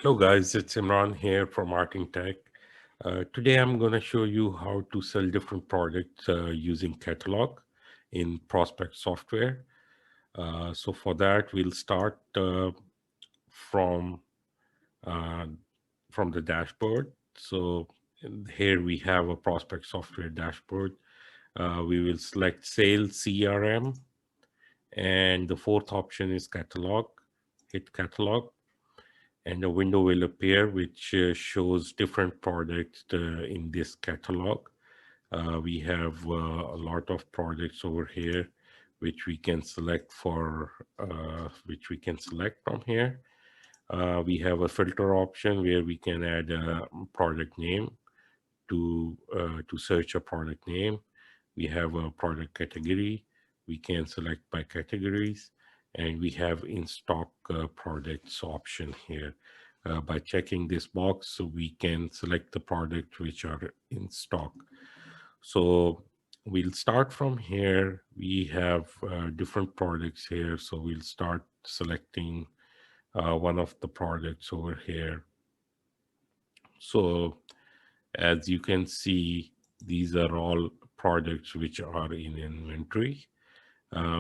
Hello guys, it's Imran here from Artintech. Today I'm going to show you how to sell different products using Catalogue in Prospect software. So for that, we'll start from uh, from the dashboard. So here we have a Prospect software dashboard. We will select Sales CRM, and the fourth option is Catalogue. Hit Catalogue and a window will appear which shows different products in this catalog. We have a lot of products over here which we can select from here. We have a filter option where we can add a product name to search a product name. We have a product category. We can select by categories, and we have in stock products option here. By checking this box, so we can select the products which are in stock. So we'll start from here. We have different products here. So we'll start selecting one of the products over here. So as you can see, these are all products which are in inventory.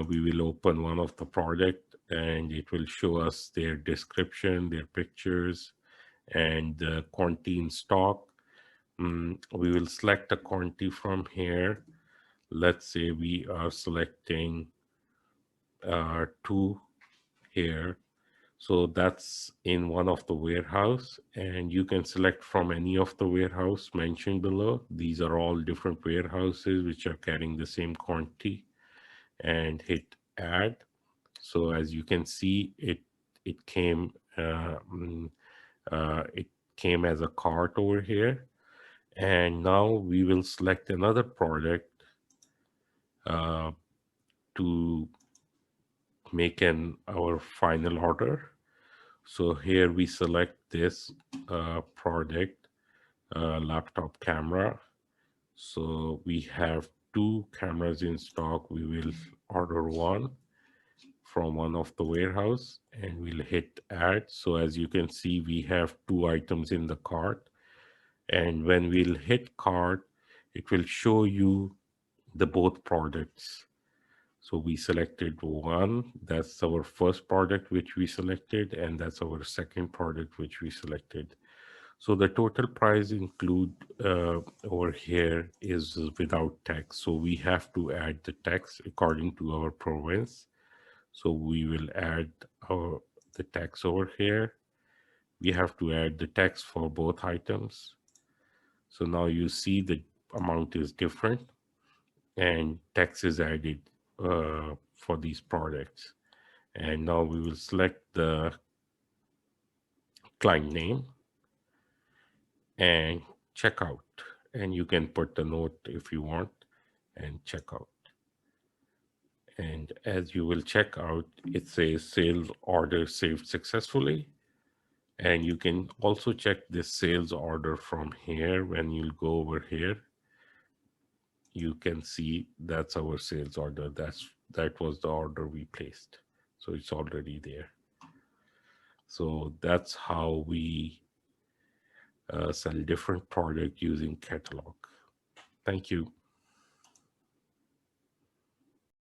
We will open one of the product and it will show us their description, their pictures, and the quantity in stock. We will select a quantity from here. Let's say we are selecting two here. So that's in one of the warehouse, and you can select from any of the warehouse mentioned below. These are all different warehouses which are carrying the same quantity, and hit add. So as you can see, it came it came as a cart over here, and now we will select another product uh, to make our final order. So here we select this product, laptop camera. So we have two cameras in stock. We will order one from one of the warehouse and we'll hit add. So as you can see, we have two items in the cart. And when we'll hit cart, it will show you the both products. So we selected one, that's our first product which we selected, and that's our second product which we selected. So the total price include over here is without tax. So we have to add the tax according to our province. So we will add the tax over here. We have to add the tax for both items. So now you see the amount is different and tax is added for these products. And now we will select the client name and check out. And you can put the note if you want and check out. And as you will check out, it says sales order saved successfully. And you can also check this sales order from here. When you go over here, you can see that's our sales order. That was the order we placed. So it's already there. So that's how we sell different product using Catalogue. Thank you.